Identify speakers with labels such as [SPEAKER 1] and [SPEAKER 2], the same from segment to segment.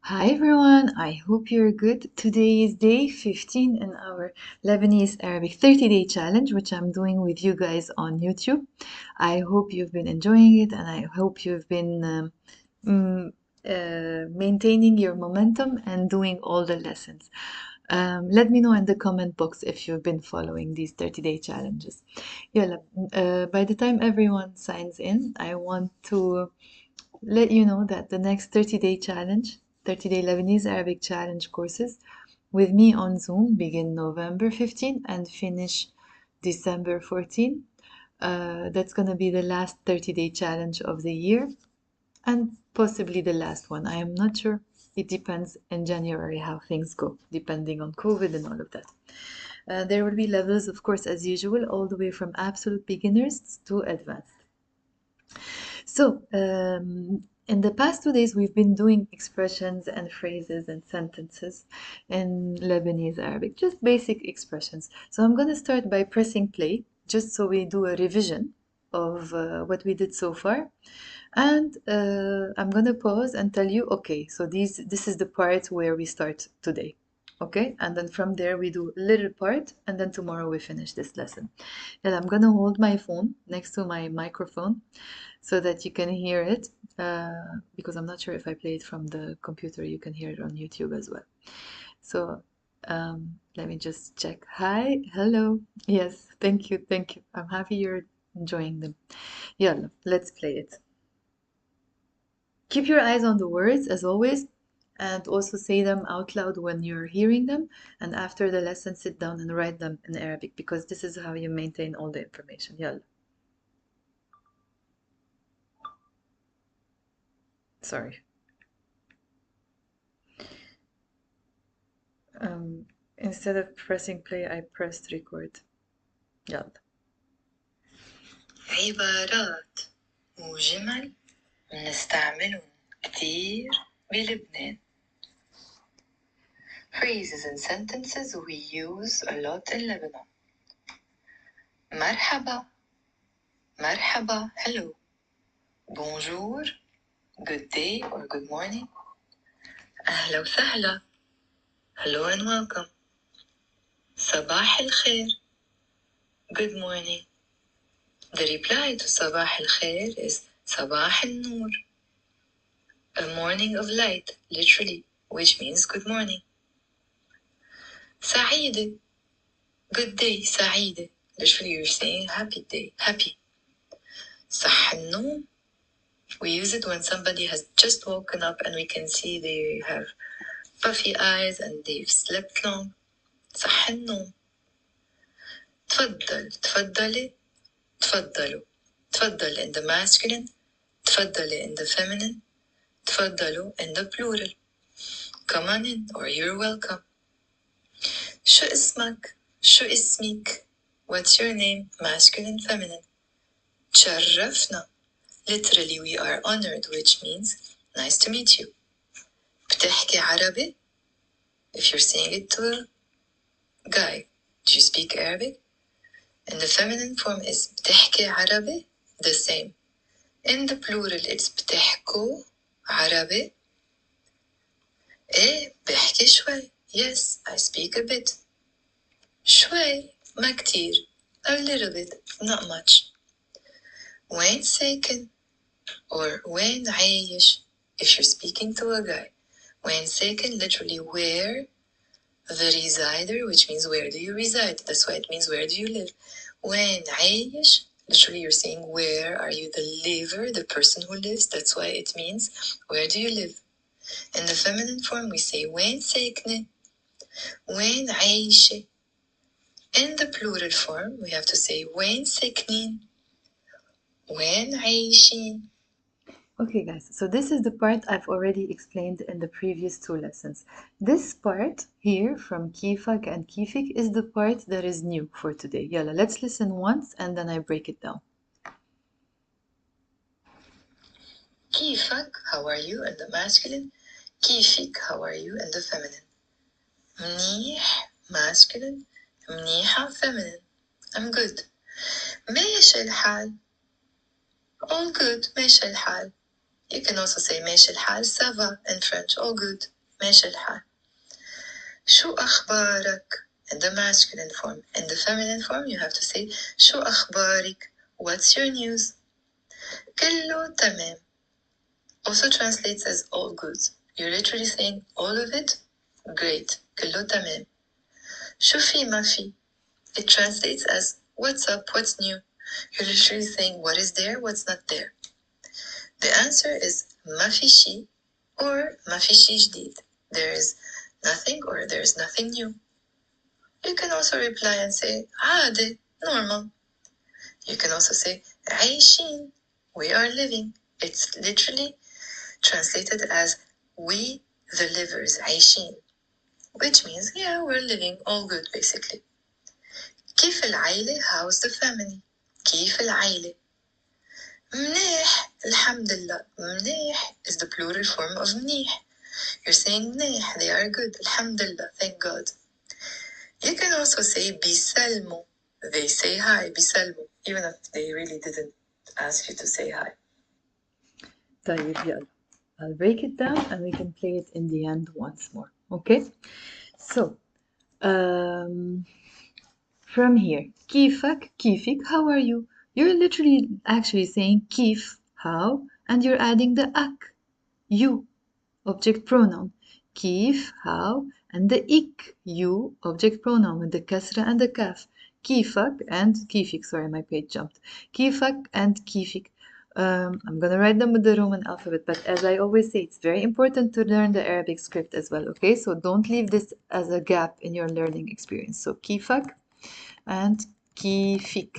[SPEAKER 1] Hi everyone, I hope you're good. Today is day 15 in our Lebanese Arabic 30-day challenge, which I'm doing with you guys on YouTube. I hope you've been enjoying it and I hope you've been maintaining your momentum and doing all the lessons. Let me know in the comment box if you've been following these 30-day challenges. Yalla, by the time everyone signs in, I want to let you know that the next 30-day challenge, 30-day Lebanese Arabic challenge courses with me on Zoom begin November 15 and finish December 14. That's going to be the last 30-day challenge of the year and possibly the last one. I am not sure. It depends in January how things go, depending on COVID and all of that. There will be levels, of course, as usual, all the way from absolute beginners to advanced. So, in the past 2 days, we've been doing expressions and phrases and sentences in Lebanese Arabic, just basic expressions. So, I'm going to start by pressing play, just so we do a revision of what we did so far. And I'm going to pause and tell you, okay, so this is the part where we start today. Okay, and then from there we do a little part, and then tomorrow we finish this lesson. And I'm gonna hold my phone next to my microphone so that you can hear it, because I'm not sure if I play it from the computer, you can hear it on YouTube as well. So let me just check. Hi, hello. Yes, thank you, thank you. I'm happy you're enjoying them. Yeah, let's play it. Keep your eyes on the words as always, and also say them out loud when you're hearing them. And after the lesson, sit down and write them in Arabic, because this is how you maintain all the information. Yalla. Sorry. Instead of pressing play, I pressed record. يلا. عبارات وجمل بنستعملهم كتير بلبنان. Phrases and sentences we use a lot in Lebanon. مرحبا, مرحبا, hello. Bonjour, good day or good morning. أهلا وسهلا, hello and welcome. صباح الخير, good morning. The reply to صباح الخير is صباح النور, a morning of light, literally, which means good morning. سعيدة, good day, سعيدة, literally you're saying happy day, happy. صح النوم, we use it when somebody has just woken up and we can see they have puffy eyes and they've slept long. صح النوم. تفضل, تفضلي, تفضلوا. تفضل in the masculine, تفضلي in the feminine, تفضلوا in the plural. Come on in or you're welcome. شو اسمك? شو اسمك? What's your name? Masculine, feminine. تشرفنا. Literally we are honored, which means nice to meet you. بتحكي عربي? If you're saying it to a guy, do you speak Arabic? And the feminine form is بتحكي عربي, the same. In the plural it's بتحكوا عربي. إيه بحكي شوي. Yes, I speak a bit. شوي, ما كتير. A little bit, not much. وين ساكن? Or وين عايش? If you're speaking to a guy. وين ساكن, literally where the resider, which means where do you reside? That's why it means where do you live. وين عايش, literally you're saying where are you the liver, the person who lives. That's why it means where do you live. In the feminine form we say وين ساكنة, وين عايشة. In the plural form we have to say وين ساكنين, وين عايشين. Okay guys, so this is the part I've already explained in the previous 2 lessons. This part here from كيفك and كيفك is the part that is new for today. Yalla, let's listen once and then I break it down. كيفك, how are you, in the masculine. كيفك, how are you, in the feminine. منيح, masculine. منيحة, feminine. I'm good. ماشي الحال. All good, ماشي الحال. You can also say ماشي الحال, ça va, in French, all good. ماشي الحال. شو أخبارك in the masculine form. In the feminine form you have to say شو أخبارك. What's your news. كله تمام also translates as all good. You're literally saying all of it great. كله تمام. شو في ما في. It translates as what's up, what's new. You're literally saying what is there, what's not there. The answer is ما في شي or ما في شي جديد. There is nothing or there is nothing new. You can also reply and say عادي, normal. You can also say عايشين, we are living. It's literally translated as we the livers عايشين, which means yeah, we're living all good basically. كيف العائلة, how's the family. كيف العائلة. منيح الحمد لله. منيح is the plural form of منيح. You're saying منيح, they are good. الحمد لله, thank God. You can also say بيسلموا. They say hi, بيسلموا, even if they really didn't ask you to say hi. طيب يلا. I'll break it down and we can play it in the end once more. Okay? So, from here, كيفك, كيفك, how are you? You're literally actually saying كيف, how, and you're adding the ak, you, object pronoun. كيف, how, and the ik, you, object pronoun with the kasra and the kaf. كيفك and كيفك, sorry, my page jumped. كيفك and كيفك. I'm going to write them with the Roman alphabet, but as I always say, it's very important to learn the Arabic script as well, okay? So don't leave this as a gap in your learning experience. So كيفك and كيفك.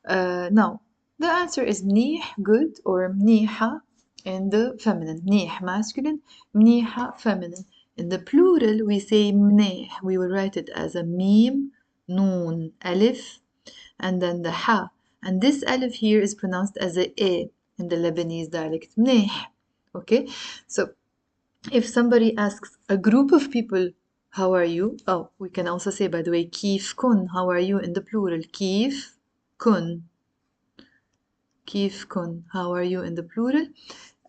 [SPEAKER 1] Now, the answer is منيح, good, or منيحة in the feminine. منيح masculine, منيحة feminine. In the plural, we say منيح. We will write it as a mim, noon, alif, and then the ha. And this alif here is pronounced as a in the Lebanese dialect. منيح. Okay? So, if somebody asks a group of people, how are you? Oh, we can also say, by the way, كيف كن, how are you in the plural. كيف كن. كيف كن, how are you in the plural.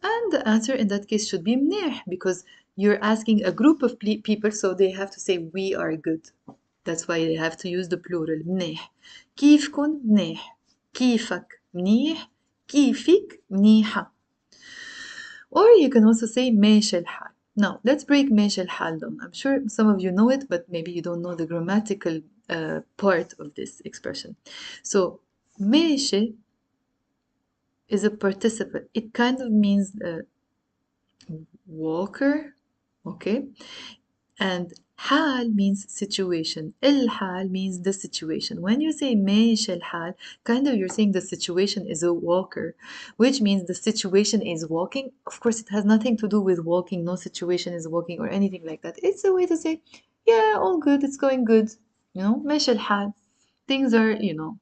[SPEAKER 1] And the answer in that case should be منيح, because you're asking a group of people, so they have to say we are good. That's why they have to use the plural. منيح. كيفكن منيح. كيفك منيح. كيفك منيحة. Or you can also say ماشي الحال. Now, let's break ماشي الحال down. I'm sure some of you know it, but maybe you don't know the grammatical part of this expression. So, ماشي is a participle. It kind of means walker, okay? And حال means situation. الحال means the situation. When you say ماشي الحال, kind of you're saying the situation is a walker, which means the situation is walking. Of course, it has nothing to do with walking. No situation is walking or anything like that. It's a way to say, yeah, all good. It's going good. You know, ماشي الحال. Things are, you know,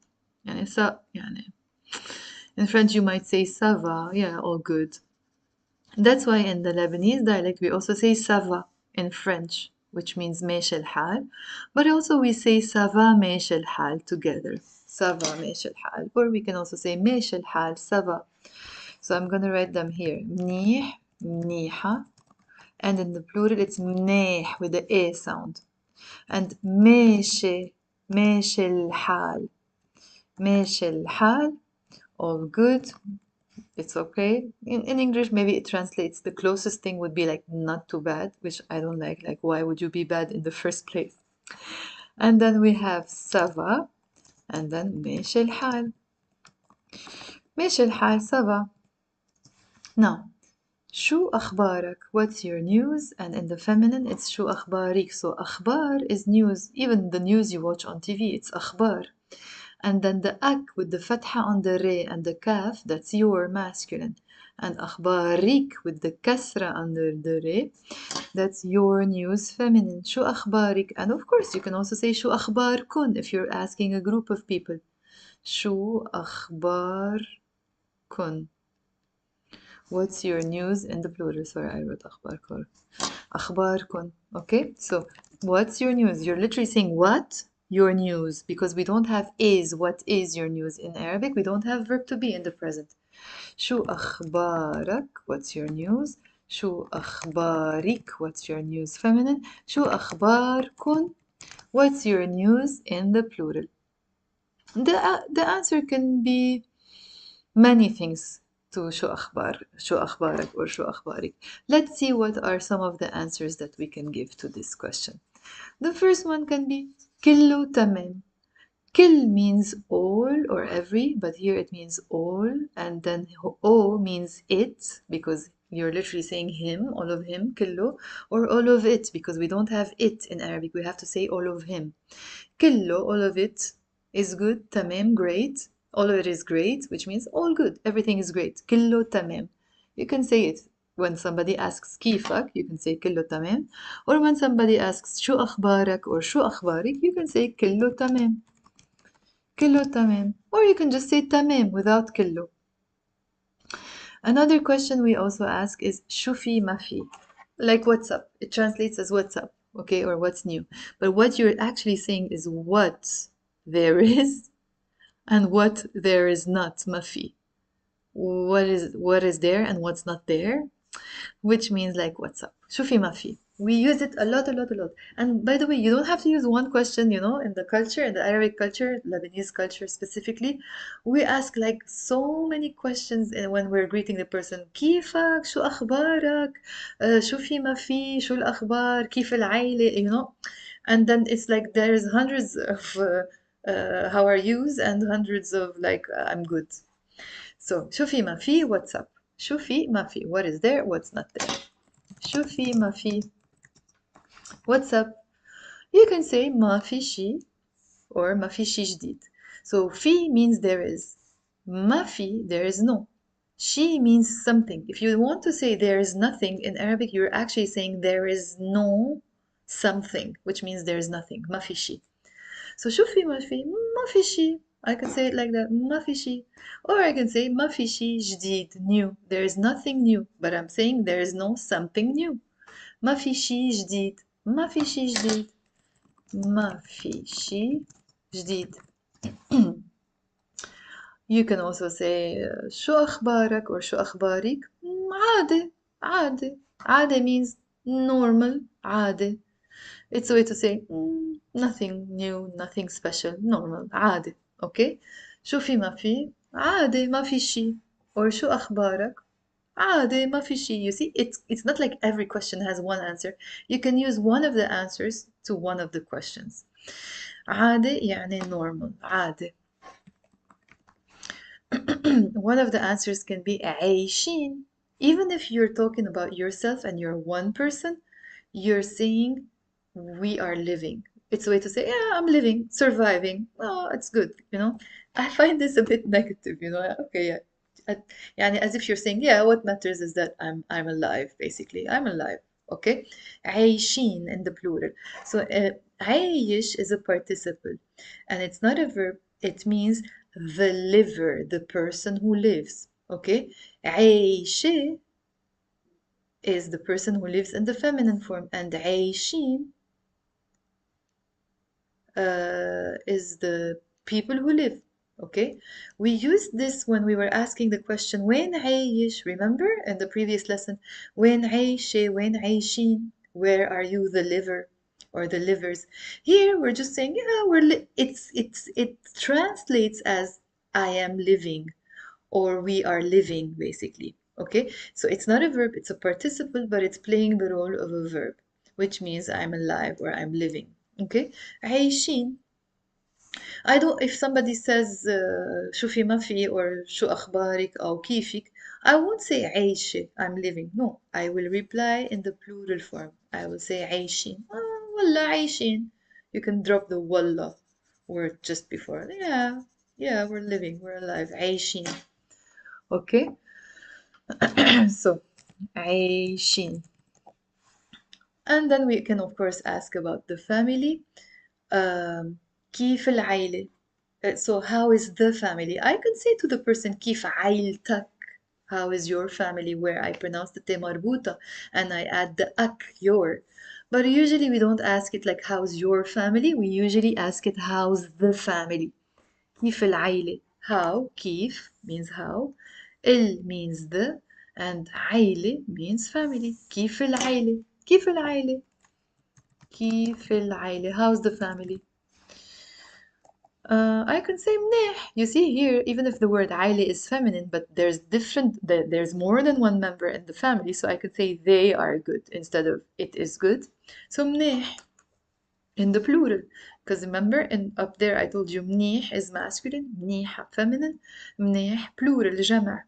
[SPEAKER 1] يعني يعني. In French, you might say ça va. Yeah, all good. That's why in the Lebanese dialect, we also say ça va in French, which means ماشي الحال. But also we say ça va ماشي الحال together. Ça va ماشي الحال. Or we can also say ماشي الحال ça va. So I'm going to write them here. منيح, منيحة. And in the plural, it's منيح with the A sound. And ماشي, ماشي الحال. ماشي الحال, all good. It's okay. In English, maybe it translates. The closest thing would be like not too bad, which I don't like. Like, why would you be bad in the first place? And then we have ça va, and then ماشي الحال. ماشي الحال ça va. Now, شو أخبارك? What's your news? And in the feminine, it's شو أخبارك. So أخبار is news. Even the news you watch on TV, it's أخبار. And then the ak with the fatha on the re and the kaf, that's your masculine. And أخبارك with the kasra under the re, that's your news feminine. شو أخبارك? And of course, you can also say شو أخباركن if you're asking a group of people. شو أخباركن? What's your news in the plural? Sorry, I wrote أخباركن. أخباركن. Okay, so what's your news? You're literally saying what? Your news, because we don't have is. What is your news in Arabic? We don't have verb to be in the present. شو أخبارك? What's your news? شو أخبارك? What's your news? Feminine. شو أخباركن? What's your news? In the plural. The answer can be many things to شو أخبارك or شو أخبارك. Let's see what are some of the answers that we can give to this question. The first one can be كله تمام. كل means all or every, but here it means all, and then o means it, because you're literally saying him, all of him, كله, or all of it, because we don't have it in Arabic, we have to say all of him. كله, all of it is good, تمام, great. All of it is great, which means all good, everything is great. كله تمام. You can say it when somebody asks كيفك, you can say كله تمام. Or when somebody asks شو أخبارك or شو أخبارك, you can say كله تمام. كله تمام. Or you can just say تمام without كله. Another question we also ask is شو في ما في. Like what's up. It translates as what's up, okay, or what's new. But what you're actually saying is what there is and what there is not, ما في. What is there and what's not there, which means like what's up. شو في ما في. We use it a lot. And by the way, you don't have to use one question, you know, in the culture, in the Arabic culture, Lebanese culture specifically. We ask like so many questions when we're greeting the person. كيفك? شو أخبارك? شو في ما في? شو الأخبار? كيف العائلة? You know? And then it's like there's hundreds of how are yous and hundreds of like I'm good. So شو في ما في? What's up? شو في ما في? What is there? What's not there? شو في ما في? What's up? You can say ما في شي or ما في شي جديد. So في means there is. ما في, there is no. She means something. If you want to say there is nothing in Arabic, you're actually saying there is no something, which means there is nothing. ما في شي. So شو في ما في? ما في شي. I can say it like that. ما في شي. Or I can say ما في شي جديد, new. There is nothing new, but I'm saying there is no something new. ما في شي جديد. ما في شي جديد. ما في شي جديد. You can also say شو أخبارك or شو أخبارك. عادي. عادي. عادي means normal. عادي. It's a way to say nothing new, nothing special, normal. عادي. Okay? شو في ما في. عادي ما في شي. Or شو أخبارك. عادي ما في شي. You see, it's not like every question has one answer. You can use one of the answers to one of the questions. عادي يعني normal. عادي. One of the answers can be عايشين. Even if you're talking about yourself and you're one person, you're saying we are living. It's a way to say, yeah, I'm living, surviving. Oh, it's good, you know. I find this a bit negative, you know. Okay, yeah. يعني as if you're saying, yeah, what matters is that I'm alive, basically. I'm alive. Okay? عايشين in the plural. So عايش is a participle and it's not a verb. It means the liver, the person who lives. Okay? عايشة is the person who lives in the feminine form, and عايشين is the people who live. Okay, we used this when we were asking the question وين عايش. Remember in the previous lesson, وين عايشة, وين عايشين, where are you, the liver or the livers. Here we're just saying, yeah, it translates as I am living or we are living, basically. Okay, so it's not a verb, it's a participle, but it's playing the role of a verb, which means I'm alive or I'm living. Okay, عايشين. I don't, if somebody says شو في ما في or شو أخبارك أو كيفك, I won't say عايشة, I'm living. No, I will reply in the plural form. I will say عايشين. والله عايشين. You can drop the والله word just before. Yeah, we're living, we're alive. عايشين. Okay, so عايشين. And then we can of course ask about the family. كيف العائلة? So how is the family? I can say to the person كيف عائلتك? How is your family? Where I pronounce the te marbuta and I add the ak, your. But usually we don't ask it like how's your family? We usually ask it how's the family? كيف العائلة? How, كيف means how. Il means the. and عائلة means family. كيف العائلة؟ كيف العائلة؟ كيف العائلة? How's the family? I can say منيح. You see here, even if the word عائلة is feminine, but there's more than one member in the family, so I could say they are good instead of it is good. So منيح in the plural, because remember up there I told you منيح is masculine, منيحة feminine, منيح plural جمع.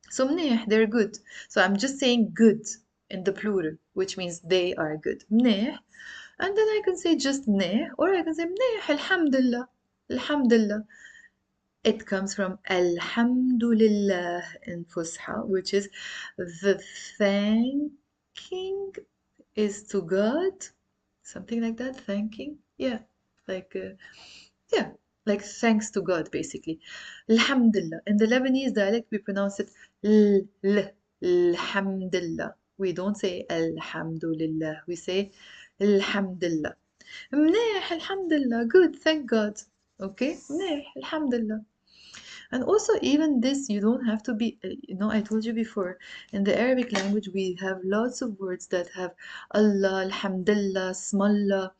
[SPEAKER 1] So منيح, they're good. So I'm just saying good in the plural, which means they are good. منيح. And then I can say just منيح, or I can say منيح الحمد لله. الحمد لله. It comes from الحمد لله in Fusha, which is the thanking is to God. Something like that, thanking. Yeah, like yeah, like thanks to God basically. Alhamdulillah. In the Lebanese dialect we pronounce it alhamdulillah. We don't say alhamdulillah. We say alhamdulillah. منيح alhamdulillah. Good, thank God. Okay, منيح alhamdulillah. And also, even this, you don't have to be, I told you before, in the Arabic language, we have lots of words that have Allah, Alhamdulillah, Smallah,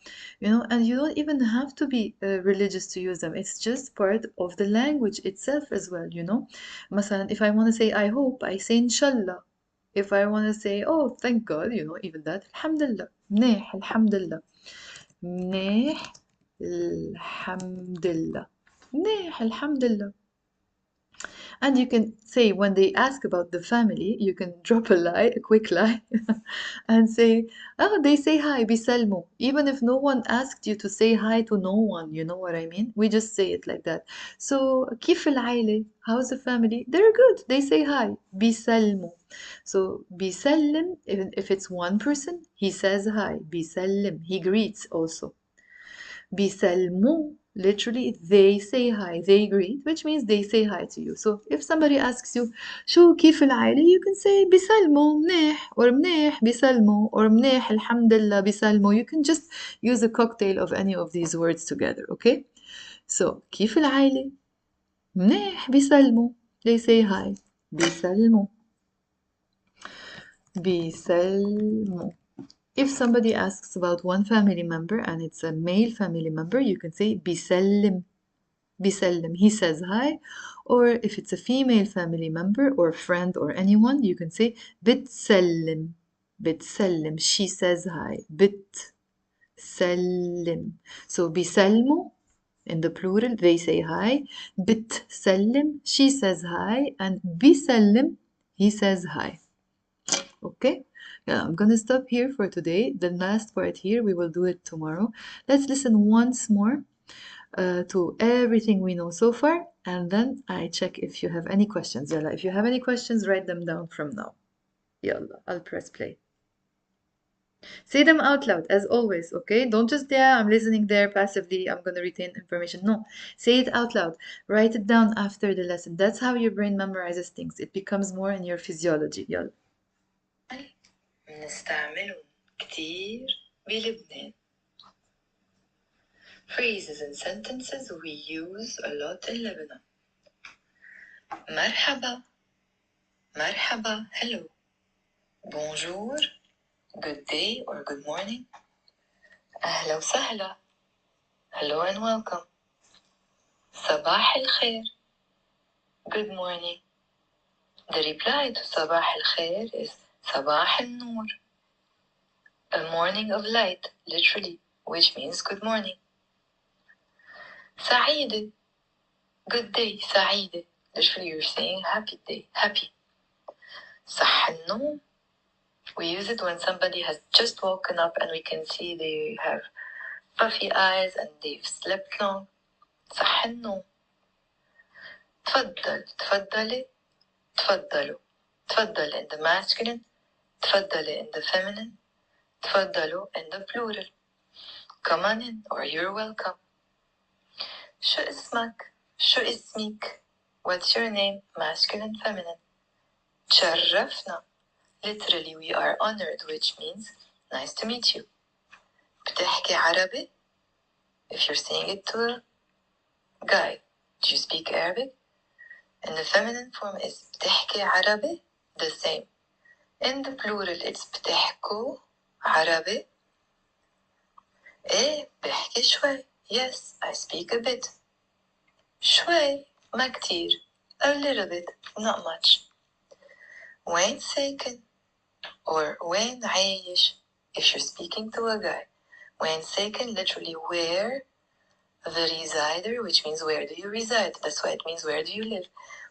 [SPEAKER 1] and you don't even have to be religious to use them. It's just part of the language itself as well. مثلا, if I want to say I hope, I say Inshallah. If I want to say, oh, thank God, even that, Alhamdulillah, منيح, Alhamdulillah, منيح, Alhamdulillah, منيح, Alhamdulillah. And you can say when they ask about the family, you can drop a lie, a quick lie, and say, oh, they say hi, bisalmu. Even if no one asked you to say hi to no one, you know what I mean? We just say it like that. So, كيف العائلة? How's the family? They're good. They say hi, bisalmu. So, bisallim, if it's one person, he says hi. Bisallim, he greets also. بيسلموا, literally they say hi, they greet, which means they say hi to you. So if somebody asks you شو كيف العائلة, you can say بيسلموا منيح, or منيح بيسلموا, or منيح الحمد لله بيسلموا. You can just use a cocktail of any of these words together, okay? So كيف العائلة? منيح بيسلموا, they say hi, بيسلموا, بيسلموا. If somebody asks about one family member and it's a male family member, you can say بيسلم. بيسلم, he says hi. Or if it's a female family member or friend or anyone, you can say بتسلم. بتسلم, she says hi. بتسلم. So بيسلموا, in the plural, they say hi. بتسلم, she says hi. And بيسلم, he says hi. Okay? Yeah, I'm gonna stop here for today. The last part here, we will do it tomorrow. Let's listen once more to everything we know so far, and then I check if you have any questions. Yalla, if you have any questions, write them down from now. Yalla, I'll press play. Say them out loud, as always, okay? Don't just, yeah, I'm listening there passively, I'm gonna retain information. No, say it out loud. Write it down after the lesson. That's how your brain memorizes things. It becomes more in your physiology. Yalla. نستعملهم كتير بلبنان. Phrases and sentences we use a lot in Lebanon. مرحبا, مرحبا, hello. Bonjour, good day or good morning. أهلا وسهلا, hello and welcome. صباح الخير, good morning. The reply to صباح الخير is صباح النور, a morning of light, literally, which means good morning. سعيدة, good day, سعيدة. Literally, you're saying happy day, happy. صح النوم. We use it when somebody has just woken up and we can see they have puffy eyes and they've slept long. صح النوم. تفضل, تفضلي, تفضلوا. تفضل in the masculine, تفضلي in the feminine, تفضلوا in the plural. Come on in or you're welcome. شو اسمك? شو اسمك? What's your name? Masculine, feminine. تشرفنا. Literally, we are honored, which means nice to meet you. بتحكي عربي? If you're saying it to a guy, do you speak Arabic? And the feminine form is بتحكي عربي? the same. In the plural it's بتحكوا عربي. إيه بحكي شوي. Yes, I speak a bit. شوي ما كتير. A little bit, not much. وين ساكن or وين عايش if you're speaking to a guy. وين ساكن literally where the resider, which means where do you reside. That's why it means where do you live.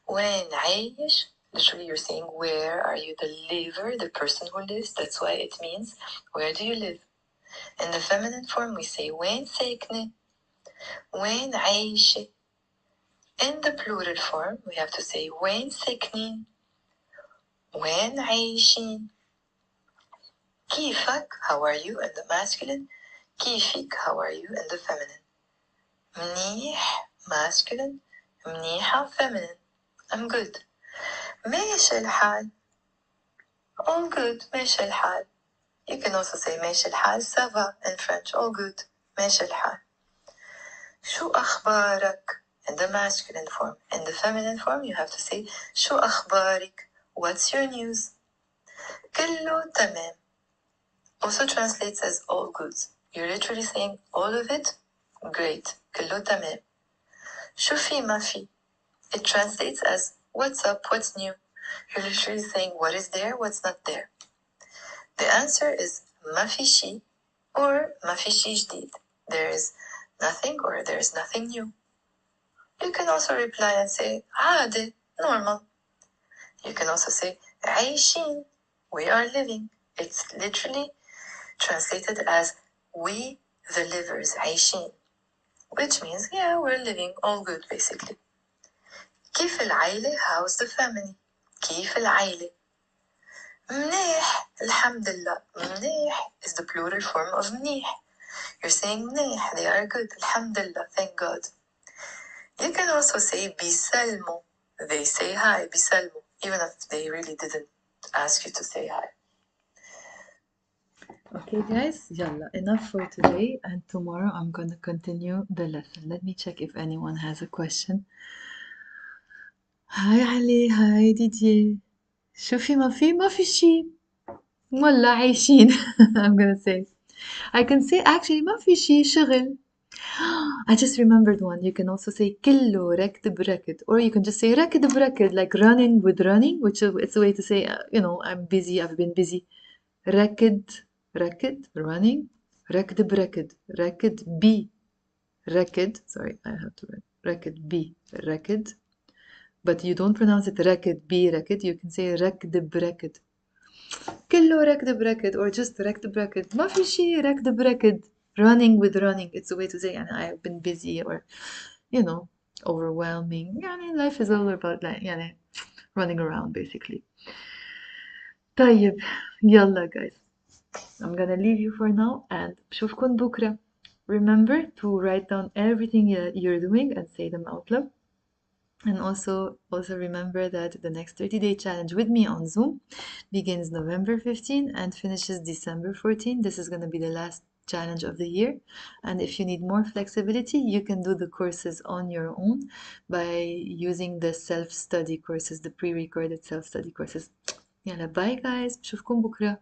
[SPEAKER 1] وين عايش literally you're saying where are you the liver, the person who lives. That's why it means where do you live. In the feminine form we say وين ساكنة, وين عايشة. In the plural form we have to say وين ساكنين, وين عايشين. كيفك, how are you in the masculine. كيفك, how are you in the feminine. منيح masculine, منيحة feminine. I'm good. ماشي الحال. All good. ماشي الحال. You can also say ماشي الحال, ça va in French. All good. ماشي الحال. شو أخبارك in the masculine form. In the feminine form you have to say شو أخبارك. What's your news. كله تمام also translates as all good. You're literally saying all of it great. كله تمام. شو في ما في. It translates as what's up, what's new. You're literally saying what is there, what's not there. The answer is ما في شي or ما في شي جديد. There is nothing or there is nothing new. You can also reply and say عادي, normal. You can also say عايشين, we are living. It's literally translated as we the livers عايشين, which means yeah, we're living all good basically. كيف العائلة, how's the family. كيف العائلة. منيح الحمد لله. منيح is the plural form of منيح. You're saying منيح, they are good. الحمد لله, thank God. You can also say بيسلموا, they say hi. بيسلموا, even if they really didn't ask you to say hi. Okay guys, yalla, enough for today, and tomorrow I'm gonna continue the lesson. Let me check if anyone has a question. Hi Ali, hi Didier. شو في ما في شي. والله عايشين. I'm gonna say. I can say actually ما في شي شغل. I just remembered one. You can also say كله ركض بركض, or you can just say ركض بركض, like running with running, which is it's a way to say I'm busy, I've been busy. ركض running. ركض بركض, ركض بي. ركض, sorry, I have to write ركض بي. ركض, but you don't pronounce it ركض بي ركض. You can say ركض بركض. كله ركض بركض, or just ركض بركض. ما في شي ركض بركض. Running with running, it's a way to say I've been busy, or overwhelming. Life is all about running around basically. طيب, يلا guys, I'm gonna leave you for now and بشوفكن بكرة. Remember to write down everything you're doing and say them out loud. And also remember that the next 30-day challenge with me on Zoom begins November 15 and finishes December 14. This is going to be the last challenge of the year. And if you need more flexibility, you can do the courses on your own by using the self-study courses, the pre-recorded self-study courses. يلا, bye guys. بشوفكم بكرة.